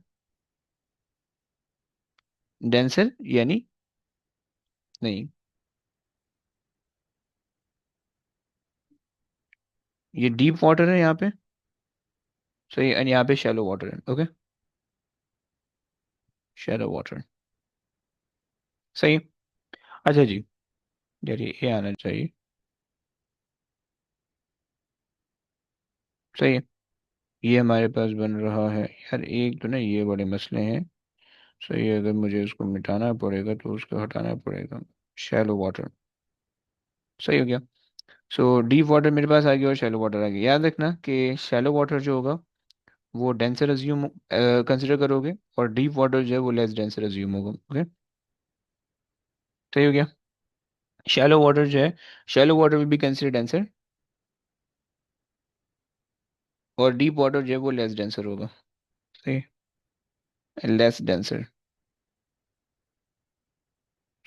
डेंसर यानी, नहीं, ये डीप वाटर है यहाँ पे, सही, एंड यहाँ पे शैलो वाटर है, ओके। शैलो वाटर, सही। अच्छा जी, यार ये आना चाहिए, सही है। ये हमारे पास बन रहा है यार, एक तो ना ये बड़े मसले हैं, सही है। अगर मुझे उसको मिटाना पड़ेगा तो उसको हटाना पड़ेगा, शैलो वाटर, सही हो गया। सो डीप वाटर मेरे पास आ गया और शैलो वाटर आ गया। याद रखना कि शैलो वाटर जो होगा वो डेंसर अज्यूम कंसिडर करोगे, और डीप वाटर जो है वो लेस डेंसर अज्यूम होगा, ओके, सही हो गया। शैलो वाटर जो है, shallow water will be consider denser, और डीप वाटर जो है वो लेस डेंसर होगा, सही, लेस डेंसर,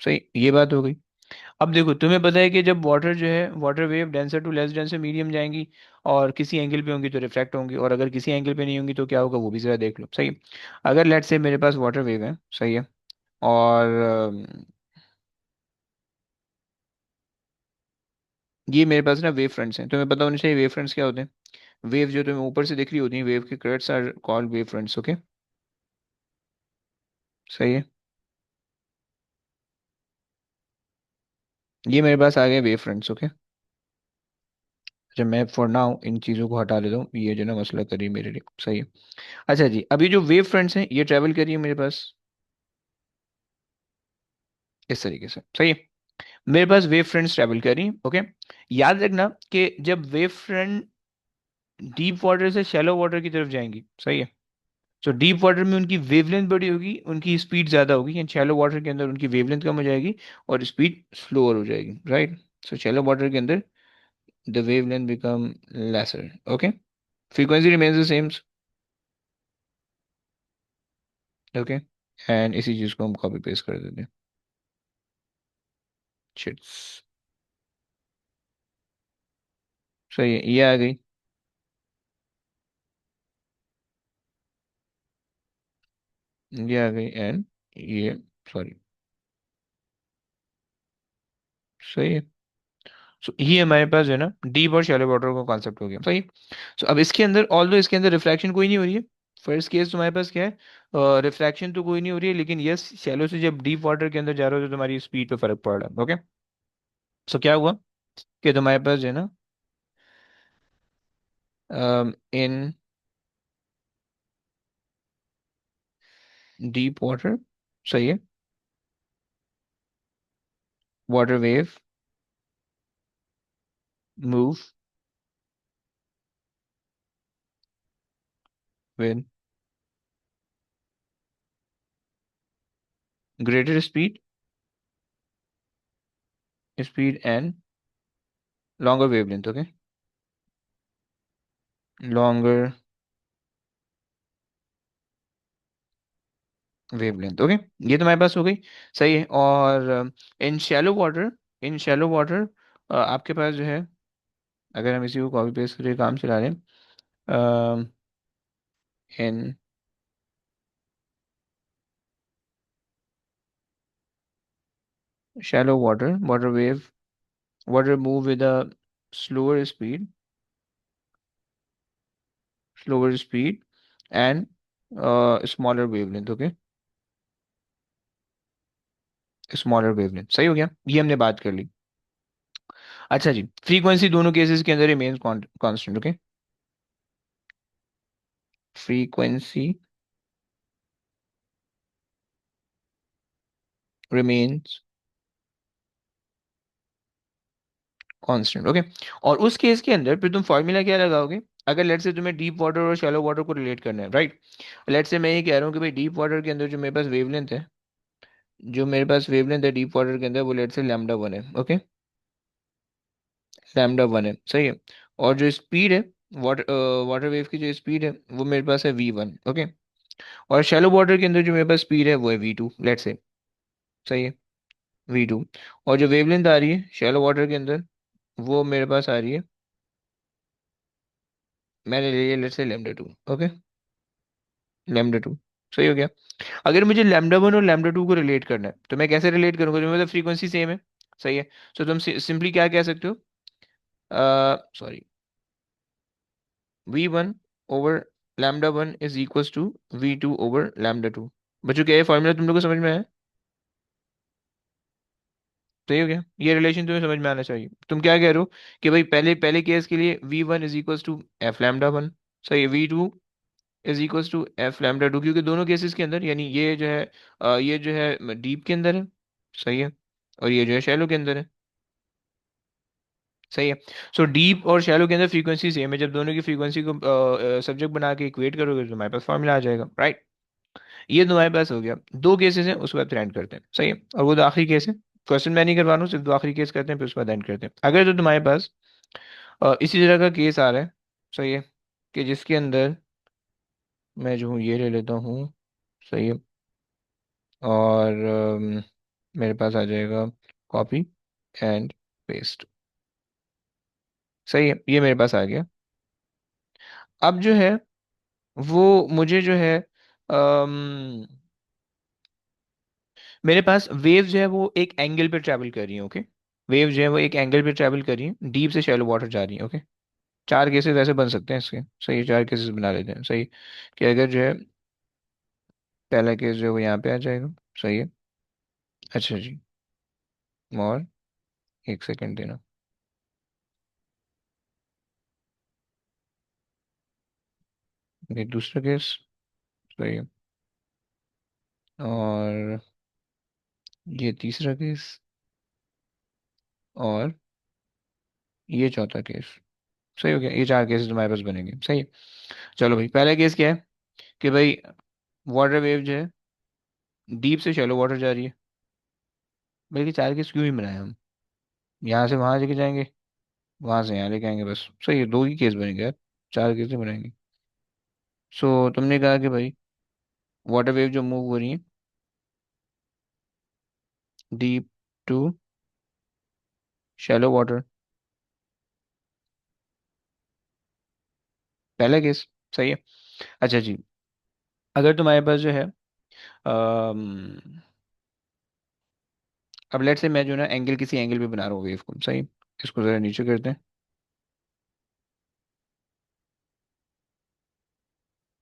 सही, ये बात हो गई। अब देखो तुम्हें पता है कि जब वाटर जो है water wave denser to less denser medium जाएंगी, और किसी एंगल पे होंगी तो रिफ्रैक्ट होंगी, और अगर किसी एंगल पे नहीं होंगी तो क्या होगा वो भी जरा देख लो, सही। अगर लेट्स से मेरे पास वाटर वेव है, सही है, और ये मेरे पास ना वेव फ्रंट्स हैं, तुम्हें पता होना चाहिए वेव फ्रंट्स क्या होते हैं। वेव जो तुम्हें ऊपर से दिख रही होती है, वेव के colours are called wave fronts, okay, सही है। ये मेरे पास आ गए वेव फ्रंट्स, ओके। अच्छा मैं फॉर नाउ इन चीज़ों को हटा देता हूँ, ये जो ना मसला करिए मेरे लिए, सही है। अच्छा जी, अभी जो वेव फ्रंट्स हैं ये ट्रैवल करिए मेरे पास इस तरीके से, सही है। मेरे पास वेव फ्रंट्स ट्रैवल करी, ओके। याद रखना कि जब वेव फ्रंट डीप वाटर से शैलो वाटर की तरफ जाएंगी, सही है, तो डीप वाटर में उनकी वेवलेंथ बड़ी होगी, उनकी स्पीड ज़्यादा होगी, एंड शैलो वाटर के अंदर उनकी वेवलेंथ कम हो जाएगी और स्पीड स्लोअर हो जाएगी, राइट। सो शैलो वाटर के अंदर the wavelength become lesser, okay. Frequency remains the same. Okay, and इसी चीज़ को हम कॉपी पेस्ट कर देते हैं। शिट्स। सही है, ये आ गई। ये आ गई एंड ये, सॉरी, सही है। सो ये हमारे पास जो है ना डीप और शैलो वाटर का कॉन्सेप्ट हो गया, सही। सो अब इसके अंदर ऑल दो इसके अंदर रिफ्रैक्शन कोई नहीं हो रही है। फर्स्ट केस तुम्हारे पास क्या है, रिफ्रैक्शन तो कोई नहीं हो रही है, लेकिन यस शैलो से जब डीप वाटर के अंदर जा रहे हो तो तुम्हारी स्पीड पे फर्क पड़ रहा है। ओके, सो क्या हुआ कि तुम्हारे पास जो है ना इन डीप वाटर, सही है, water wave move with greater speed, speed and longer wavelength. Okay, longer wavelength. Okay, ये तो हमारे पास हो गई, सही है। और इन शैलो वाटर, इन शैलो वाटर आपके पास जो है, अगर हम इसी को कॉपी पेस्ट करके काम चला रहे हैं, in shallow water, water wave, water move with a slower speed, slower speed and smaller wavelength. Okay, smaller wavelength, सही हो गया, ये हमने बात कर ली। अच्छा जी, फ्रीक्वेंसी दोनों केसेस के अंदर remains constant. Okay, frequency remains constant. Okay, और उस केस के अंदर फिर तुम फॉर्मूला क्या लगाओगे? अगर लेट से तुम्हें डीप वाटर और शैलो वाटर को रिलेट करना है, राइट? लेट से मैं ये कह रहा हूँ कि भाई डीप वाटर के अंदर जो मेरे पास वेवलेंथ है, जो मेरे पास वेवलेंथ है डीप वाटर के अंदर, वो लेट से लैम्डा वन है। ओके, लैम्डा वन है, सही है। और जो स्पीड है, वाटर वाटर वेव की जो स्पीड है वो मेरे पास है वी वन। ओके, और शैलो वाटर के अंदर जो मेरे पास स्पीड है वो है वी टू, लेट से, सही है, वी टू। और जो वेवलेंथ आ रही है शैलो वाटर के अंदर, वो मेरे पास आ रही है, मैंने ले लिया लेट से lambda two. Okay, lambda two, सही हो गया। अगर मुझे लैम्डा वन और लैम्डा टू को रिलेट करना है तो मैं कैसे रिलेट करूंगा? तो मतलब फ्रीक्वेंसी सेम है, सही है। सो तुम सिंपली क्या कह सकते हो, sorry, v one over lambda one is equals to v two over lambda two. बच्चों क्या ये फॉर्मूला तुम लोग को समझ में आया? सही हो गया, ये रिलेशन तुम्हें समझ में आना चाहिए। तुम क्या कह रहे हो कि भाई पहले पहले केस के लिए v one is equals to f lambda one, सही है, v two is equals to f lambda two, क्योंकि दोनों केसेस के अंदर यानी ये जो है ये जो है डीप के अंदर है, सही है, और ये जो है शैलो के अंदर है, सही है। सो डीप और शैलो के अंदर फ्रीक्वेंसी सेम है, जब दोनों की फ्रीक्वेंसी को सब्जेक्ट बना के इक्वेट करोगे तो तुम्हारे पास फॉर्मूला आ जाएगा, राइट? ये तुम्हारे पास हो गया, दो केसेस हैं, उसके बाद फिर एंड करते हैं, सही है। और वो तो आखिरी केस है, क्वेश्चन मैं नहीं करवा रहा हूँ, सिर्फ दो आखिरी केस करते हैं फिर उसके बाद एंड करते हैं। अगर तो तुम्हारे पास इसी तरह का केस आ रहा है, सही है, कि जिसके अंदर मैं जो हूँ ये ले लेता हूँ, सही है, और मेरे पास आ जाएगा कॉपी एंड पेस्ट, सही है, ये मेरे पास आ गया। अब जो है वो मुझे जो है अम, मेरे पास वेव जो है वो एक एंगल पे ट्रैवल कर रही है। ओके, वेव जो है वो एक एंगल पे ट्रैवल कर रही है, डीप से शैलो वाटर जा रही है। ओके, चार केसेस वैसे बन सकते हैं इसके, सही है, चार केसेस बना लेते हैं, सही। कि अगर जो है पहला केस जो है वो यहाँ पे आ जाएगा, सही है। अच्छा जी, और एक सेकंड देना, ये दूसरा केस, सही है, और ये तीसरा केस, और ये चौथा केस, सही हो गया। ये चार केसेस तुम्हारे पास बनेंगे, सही है। चलो भाई, पहला केस क्या है कि भाई वाटर वेव जो है डीप से शैलो वाटर जा रही है। बल्कि चार केस क्यों ही बनाए हम, यहाँ से वहां लेके जाएंगे, वहां से यहाँ लेके आएंगे, बस, सही है, दो ही केस बनेंगे यार। चार केसें बनाएंगे। सो तुमने कहा कि भाई वाटर वेव जो मूव हो रही है डीप टू शैलो वाटर, पहला केस सही है। अच्छा जी, अगर तुम्हारे पास जो है अब लेट से मैं जो है ना एंगल किसी एंगल पे बना रहा हूँ वेव को, सही। इसको जरा नीचे करते हैं।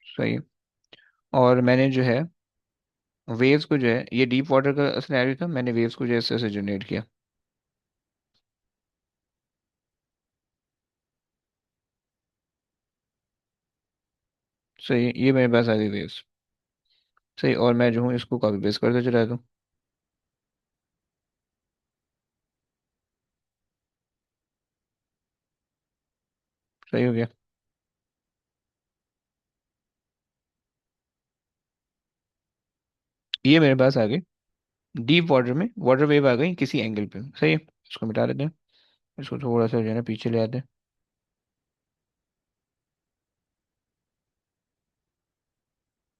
सही है। और मैंने जो है वेव्स को जो है, ये डीप वाटर का सिनेरियो था, मैंने वेव्स को जो है इस तरह से जनरेट किया। सही, ये मेरे पास आ गई वेव्स। सही, और मैं जो हूँ इसको कॉपी पेस्ट करते चला दूँ। सही हो गया। ये मेरे पास आ गई डीप वाटर में वाटर वेव आ गई किसी एंगल पे, सही है। इसको मिटा देते हैं। इसको थोड़ा सा जो है ना पीछे ले आते हैं।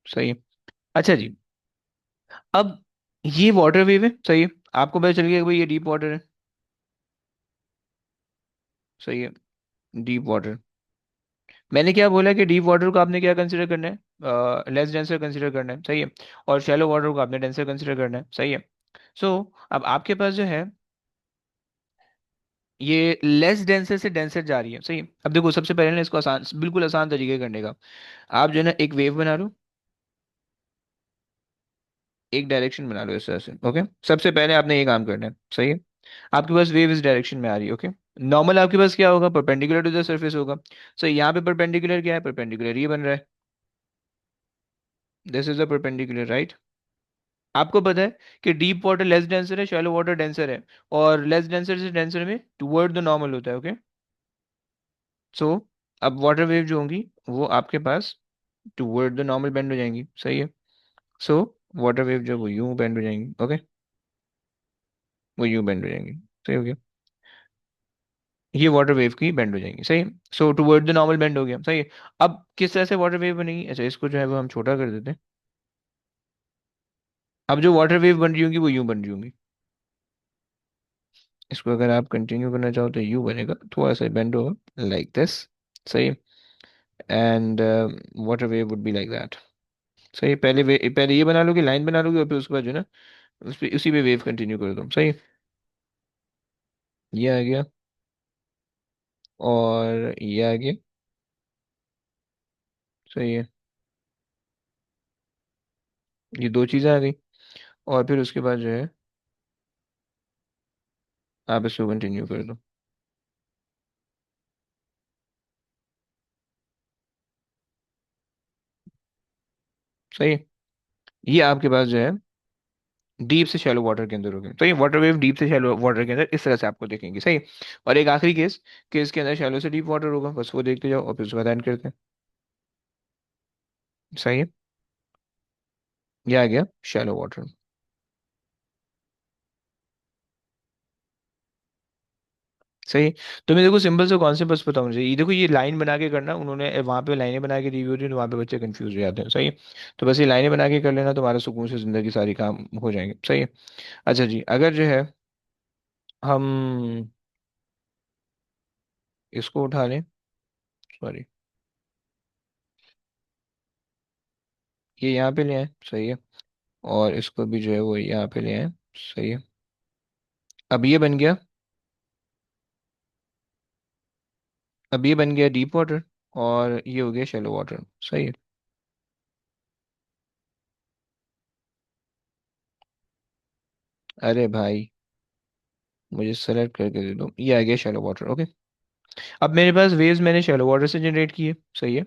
सही है। अच्छा जी, अब ये वाटर वेव है, सही है। आपको पता चल गया कि भाई ये डीप वाटर है। सही है। डीप वाटर, मैंने क्या बोला कि डीप वाटर को आपने क्या कंसिडर करना है, लेस डेंसर कंसिडर करना है, सही है। और शैलो वाटर को आपने डेंसर कंसिडर करना है, सही है। सो अब आपके पास जो है ये लेस डेंसर से डेंसर जा रही है, सही है। अब देखो सबसे पहले ना इसको आसान, बिल्कुल आसान तरीके करने का, आप जो है ना एक वेव बना लो, एक डायरेक्शन बना लो इस तरह से, ओके। सबसे पहले आपने ये काम करना है, सही है। आपके पास वेव इस डायरेक्शन में आ रही है, ओके। नॉर्मल आपके पास क्या होगा, परपेंडिकुलर टू द सरफेस होगा। सो यहाँ पे परपेंडिकुलर क्या है, परपेंडिकुलर ये बन रहा है। This is the perpendicular, right. आपको पता है कि डीप वाटर लेस डेंसर है, शैलो वाटर डेंसर है। और लेस डेंसर से डेंसर में टुवर्ड द नॉर्मल होता है, ओके। सो अब वाटर वेव जो होंगी वो आपके पास टुवर्ड द नॉर्मल बेंड हो जाएंगी, सही है। सो वाटर वेव जो वो यूं बेंड हो जाएंगी, ओके। वो यूं बेंड हो जाएंगी, सही हो गया। ये वाटर वेव की बेंड हो जाएंगी, सही है। सो टुवर्ड द नॉर्मल बेंड हो गया, सही है। अब किस तरह से वाटर वेव बनेगी, अच्छा इसको जो है वो हम छोटा कर देते हैं। अब जो वाटर वेव बन रही होंगी वो यूं बन रही होंगी। इसको अगर आप कंटिन्यू करना चाहो तो यूं बनेगा, थोड़ा सा बेंड होगा लाइक दिस, सही। And water wave would be like that. सही, पहले ये बना लोगे, लाइन बना लोगे, और फिर उसके बाद जो है ना उस पे उसी पे वेव कंटिन्यू कर दो, सही। ये आ गया, और ये आ गया, सही है। ये दो चीज़ें आ गई, और फिर उसके बाद जो है आप इसको कंटिन्यू कर दो। सही है। ये आपके पास जो है डीप से शैलो वाटर के अंदर होगी, तो ये वाटर वेव डीप से शैलो वाटर के अंदर इस तरह से आपको देखेंगे, सही। और एक आखिरी केस, केस के अंदर शैलो से डीप वाटर होगा, बस वो देखते जाओ और फिर उसके बाद एंड करते हैं। सही है। ये आ गया शैलो वाटर। सही है। तुम्हें देखो सिंपल से कॉन्सेप्ट बस पता होना चाहिए, ये देखो ये लाइन बना के करना, उन्होंने वहां पे लाइनें बना के दी हुई होती है तो वहां पे बच्चे कंफ्यूज हो जाते हैं, सही है। तो बस ये लाइनें बना के कर लेना, तुम्हारा सुकून से जिंदगी सारी काम हो जाएंगे, सही है। अच्छा जी, अगर जो है हम इसको उठा लें, सॉरी, ये यहाँ पे ले आए, सही है। और इसको भी जो है वो यहाँ पे ले आए, सही है। अब ये बन गया, अब ये बन गया डीप वाटर, और ये हो गया शैलो वाटर, सही है। अरे भाई, मुझे सेलेक्ट करके दे दो, ये आ गया शैलो वाटर, ओके। अब मेरे पास वेव्स मैंने शैलो वाटर से जनरेट किए, सही है।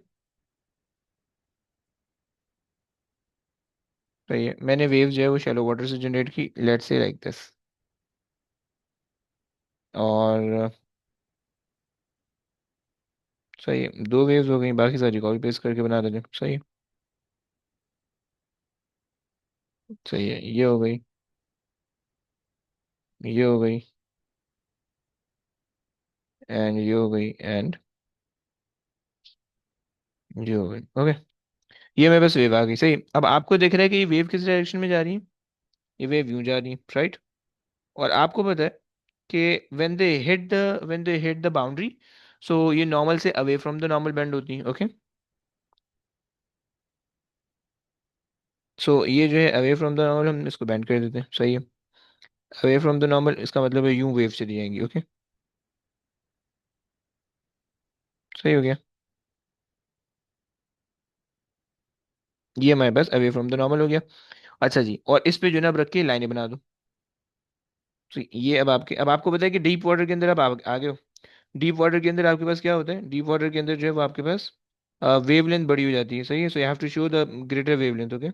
सही है, मैंने वेव्स जो है वो शैलो वाटर से जनरेट की, लेट्स से लाइक दिस। और सही है, दो वेव्स हो गई, बाकी सारी कॉपी पेस्ट करके बना देंगे, सही है। सही है, ये हो गई, ये हो गई, एंड ये हो गई, एंड जी हो गई। ओके। ये मेरे पास वेव आ गई, सही। अब आपको दिख रहा है कि ये वेव किस डायरेक्शन में जा रही है। ये वेव यूं जा रही है, राइट। और आपको पता है कि when they hit the boundary, so ये नॉर्मल से away from the normal bend होती है। ओके। सो ये जो है अवे फ्रॉम द नॉर्मल, हम इसको बेंड कर देते हैं, सही है। अवे फ्रॉम द नॉर्मल इसका मतलब है यूं वेव चली जाएंगी। ओके। सही हो गया। ये हमारे pass away from the normal हो गया। अच्छा जी, और इस पे जो है ना अब रख के लाइनें बना दो। तो ये अब आपको पता है कि डीप वाटर के अंदर अब आप आ गए हो। डीप वाटर के अंदर आपके पास क्या होता है, डीप वाटर के अंदर जो है वो आपके पास वेवलेंथ बड़ी हो जाती है, सही है। So you have to show the greater wavelength. Okay.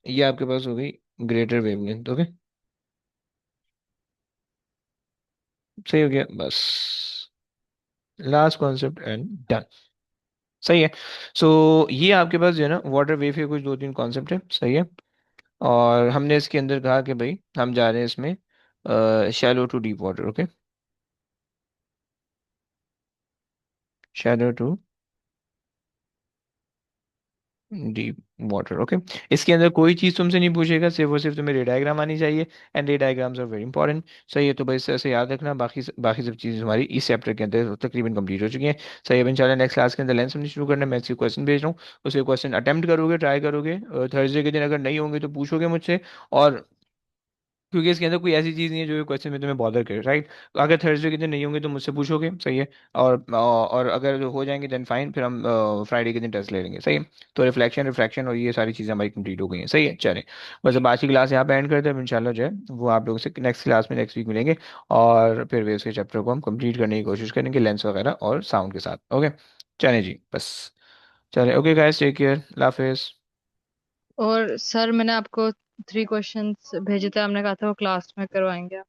ये आपके पास हो गई ग्रेटर वेवलेंथ। ओके। सही हो गया, बस। Last concept and done. सही है। सो ये आपके पास जो है ना वाटर वेव के कुछ दो तीन कॉन्सेप्ट है, सही है। और हमने इसके अंदर कहा कि भाई हम जा रहे हैं इसमें shallow to deep water. Okay. Shallow to deep water. Okay. इसके अंदर कोई चीज़ तुमसे नहीं पूछेगा, सिर्फ और सिर्फ तुम्हें रे डायग्राम आनी चाहिए। एंड रे डायग्राम्स आर वेरी इंपॉर्टेंट। सही है, तो भाई इससे याद रखना। बाकी सब चीज़ें हमारी इस चैप्टर के अंदर तकरीबन कंप्लीट हो चुकी हैं। सही है। अब इंशाल्लाह नेक्स्ट क्लास के अंदर लेंस हमने शुरू करना है। मैं इसके क्वेश्चन भेज रहा हूँ, उसे क्वेश्चन अटेम्प्ट करोगे, ट्राई करोगे। थर्सडे के दिन अगर नहीं होंगे तो पूछोगे मुझसे। और क्योंकि इसके अंदर कोई ऐसी चीज़ नहीं है जो क्वेश्चन में तुम्हें बॉदर करे, राइट। अगर थर्सडे के दिन नहीं होंगे तो मुझसे पूछोगे, सही है। और अगर हो जाएंगे देन फाइन, फिर हम फ्राइडे के दिन टेस्ट ले लेंगे, सही है। तो रिफ्लेक्शन रिफ्रैक्शन और ये सारी चीज़ें हमारी कंप्लीट हो गई हैं, सही है। चलें, बस अब आज की क्लास यहाँ पे एंड करते हैं। अब इंशाल्लाह जो है वो आप लोगों से नेक्स्ट क्लास में नेक्स्ट वीक मिलेंगे। और फिर वेव्स के चैप्टर को हम कंप्लीट करने की कोशिश करेंगे, लेंस वगैरह और साउंड के साथ। ओके। चलें जी, बस। चलें, ओके गाइस, टेक केयर, अल्लाह हाफिज़। और सर मैंने आपको 3 क्वेश्चंस भेजे थे, आपने कहा था वो क्लास में करवाएंगे आप।